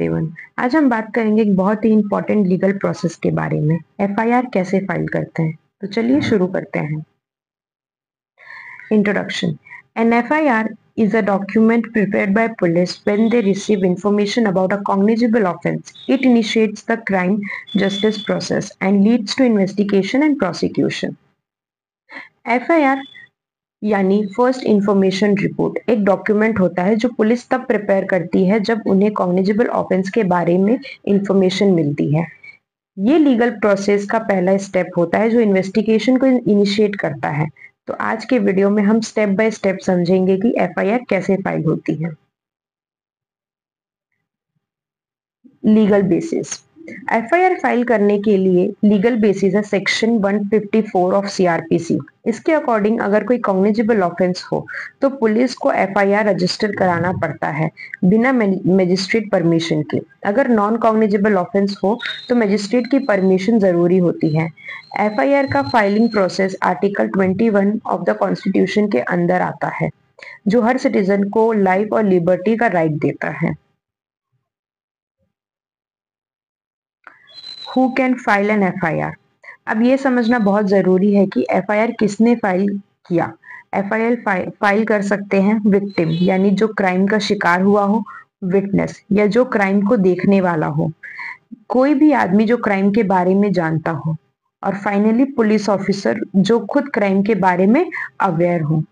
Seven. आज हम बात करेंगे एक बहुत ही इंपॉर्टेंट लीगल प्रोसेस के बारे में, एफआईआर कैसे फाइल करते हैं। तो चलिए शुरू करते हैं। Introduction. An FIR is a document prepared by police when they receive information about a cognizable offense. It initiates the crime justice process and leads to investigation and prosecution. FIR यानी first information report एक document होता है जो police तब prepare करती है जब उन्हें कॉग्निजेबल ऑफेंस के बारे में इंफॉर्मेशन मिलती है। ये लीगल प्रोसेस का पहला स्टेप होता है जो इन्वेस्टिगेशन को इनिशिएट करता है। तो आज के वीडियो में हम स्टेप बाय स्टेप समझेंगे कि एफआईआर कैसे फाइल होती है। Legal basis. एफआईआर फाइल करने के लिए लीगल बेसिस है सेक्शन 154 ऑफ सीआरपीसी। इसके अकॉर्डिंग अगर कोई कॉग्निजेबल ऑफेंस हो तो पुलिस को एफआईआर रजिस्टर कराना पड़ता है बिना मजिस्ट्रेट परमिशन के। अगर नॉन कॉग्निजेबल ऑफेंस हो तो मजिस्ट्रेट की परमिशन जरूरी होती है। एफआईआर का filing process article 21 of the constitution के अंदर आता है जो हर सिटीजन को लाइफ और लिबर्टी का राइट देता है। Who can file an FIR? अब ये समझना बहुत जरूरी है कि एफआईआर किसने फाइल किया। एफआईआर फाइल कर सकते हैं विक्टिम यानी जो क्राइम का शिकार हुआ हो, विटनेस या जो क्राइम को देखने वाला हो, कोई भी आदमी जो क्राइम के बारे में जानता हो, और फाइनली पुलिस ऑफिसर जो खुद क्राइम के बारे में अवेयर हो।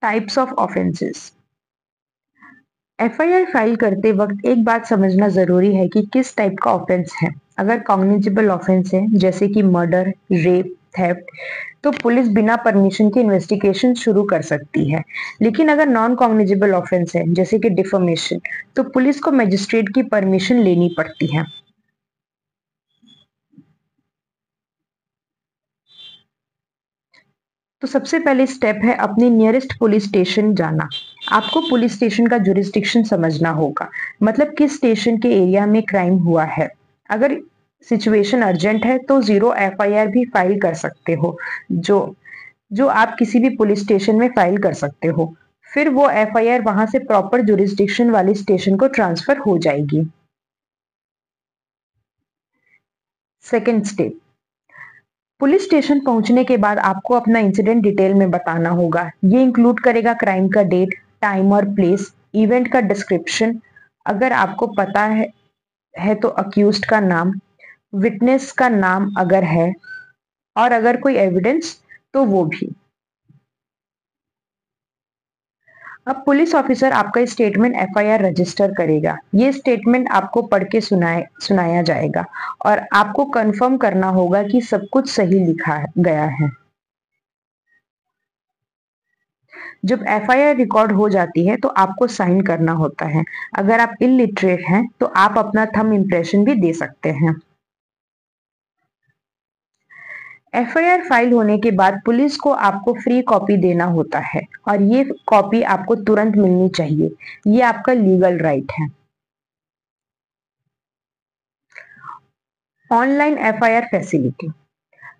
Types of offences. FIR file करते वक्त एक बात समझना जरूरी है कि किस टाइप का ऑफेंस है। अगर कॉग्निजेबल ऑफेंस है जैसे कि मर्डर, रेप, थेफ्ट, तो पुलिस बिना परमिशन के इन्वेस्टिगेशन शुरू कर सकती है। लेकिन अगर नॉन कॉग्निजेबल ऑफेंस है जैसे कि डिफेमेशन, तो पुलिस को मजिस्ट्रेट की परमिशन लेनी पड़ती है। तो सबसे पहले स्टेप है अपने नियरेस्ट पुलिस स्टेशन जाना। आपको पुलिस स्टेशन का जुरिस्डिक्शन समझना होगा, मतलब किस स्टेशन के एरिया में क्राइम हुआ है। अगर सिचुएशन अर्जेंट है तो 0 एफआईआर भी फाइल कर सकते हो, जो आप किसी भी पुलिस स्टेशन में फाइल कर सकते हो। फिर वो एफआईआर वहां से प्रॉपर जुरिस्डिक्शन वाले स्टेशन को ट्रांसफर हो जाएगी। सेकेंड स्टेप, पुलिस स्टेशन पहुंचने के बाद आपको अपना इंसिडेंट डिटेल में बताना होगा। ये इंक्लूड करेगा क्राइम का डेट, टाइम और प्लेस, इवेंट का डिस्क्रिप्शन, अगर आपको पता है तो अक्यूज्ड का नाम, विटनेस का नाम अगर है, और अगर कोई एविडेंस तो वो भी। अब पुलिस ऑफिसर आपका स्टेटमेंट एफआईआर रजिस्टर करेगा। ये स्टेटमेंट आपको पढ़ के सुनाया जाएगा और आपको कंफर्म करना होगा कि सब कुछ सही लिखा गया है। जब एफआईआर रिकॉर्ड हो जाती है तो आपको साइन करना होता है। अगर आप इलिटरेट हैं तो आप अपना थंब इम्प्रेशन भी दे सकते हैं। एफआईआर फाइल होने के बाद पुलिस को आपको फ्री कॉपी देना होता है और ये कॉपी आपको तुरंत मिलनी चाहिए। ये आपका लीगल राइट है। Online FIR facility.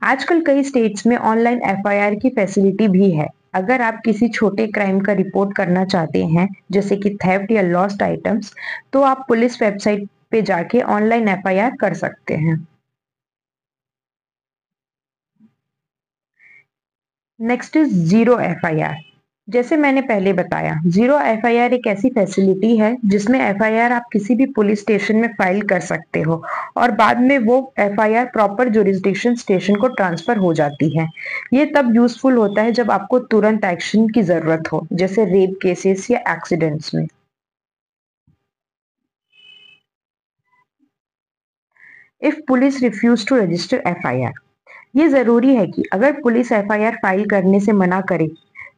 आजकल कई स्टेट्स में ऑनलाइन एफआईआर की फैसिलिटी भी है। अगर आप किसी छोटे क्राइम का रिपोर्ट करना चाहते हैं जैसे कि थेफ्ट या लॉस्ट आइटम्स, तो आप पुलिस वेबसाइट पे जाके ऑनलाइन एफआईआर कर सकते हैं। Next is 0 FIR. जैसे मैंने पहले बताया, 0 एफआईआर एक ऐसी फैसिलिटी है जिसमें एफआईआर आप किसी भी पुलिस स्टेशन में फाइल कर सकते हो और बाद में वो एफआईआर प्रॉपर जुरिस्डिक्शन स्टेशन को ट्रांसफर हो जाती है। ये तब यूजफुल होता है जब आपको तुरंत एक्शन की जरूरत हो, जैसे रेप केसेस या एक्सीडेंट्स में। If police refuse to register FIR, ये जरूरी है कि अगर पुलिस एफआईआर फाइल करने से मना करे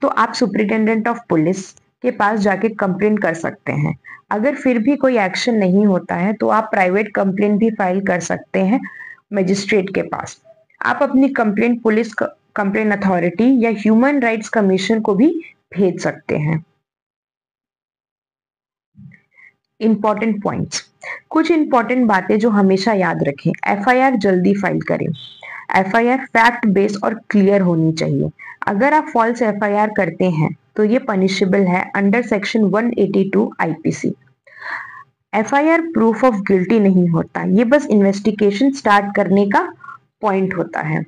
तो आप सुपरिटेंडेंट ऑफ पुलिस के पास जाके कंप्लेंट कर सकते हैं। अगर फिर भी कोई एक्शन नहीं होता है तो आप प्राइवेट कंप्लेंट भी फाइल कर सकते हैं मजिस्ट्रेट के पास। आप अपनी कंप्लेंट पुलिस कंप्लेंट अथॉरिटी या ह्यूमन राइट्स कमीशन को भी भेज सकते हैं। इंपॉर्टेंट पॉइंट्स, कुछ इंपॉर्टेंट बातें जो हमेशा याद रखें। एफआईआर जल्दी फाइल करें। एफआईआर फैक्ट बेस्ड और क्लियर होनी चाहिए। अगर आप फॉल्स एफआईआर करते हैं तो ये पनिशेबल है under section 182 IPC. FIR proof of guilty नहीं होता, ये बस इन्वेस्टिगेशन स्टार्ट करने का पॉइंट होता है।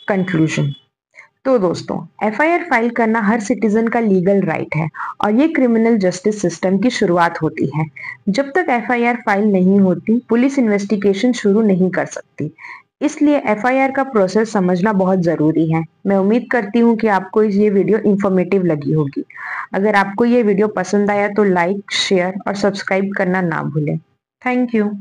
कंक्लूजन। तो दोस्तों, एफआईआर फाइल करना हर सिटीजन का लीगल राइट है और ये क्रिमिनल जस्टिस सिस्टम की शुरुआत होती है। जब तक एफआईआर फाइल नहीं होती, पुलिस इन्वेस्टिगेशन शुरू नहीं कर सकती। इसलिए एफआईआर का प्रोसेस समझना बहुत जरूरी है। मैं उम्मीद करती हूँ कि आपको ये वीडियो इंफॉर्मेटिव लगी होगी। अगर आपको ये वीडियो पसंद आया तो लाइक, शेयर और सब्सक्राइब करना ना भूलें। Thank you.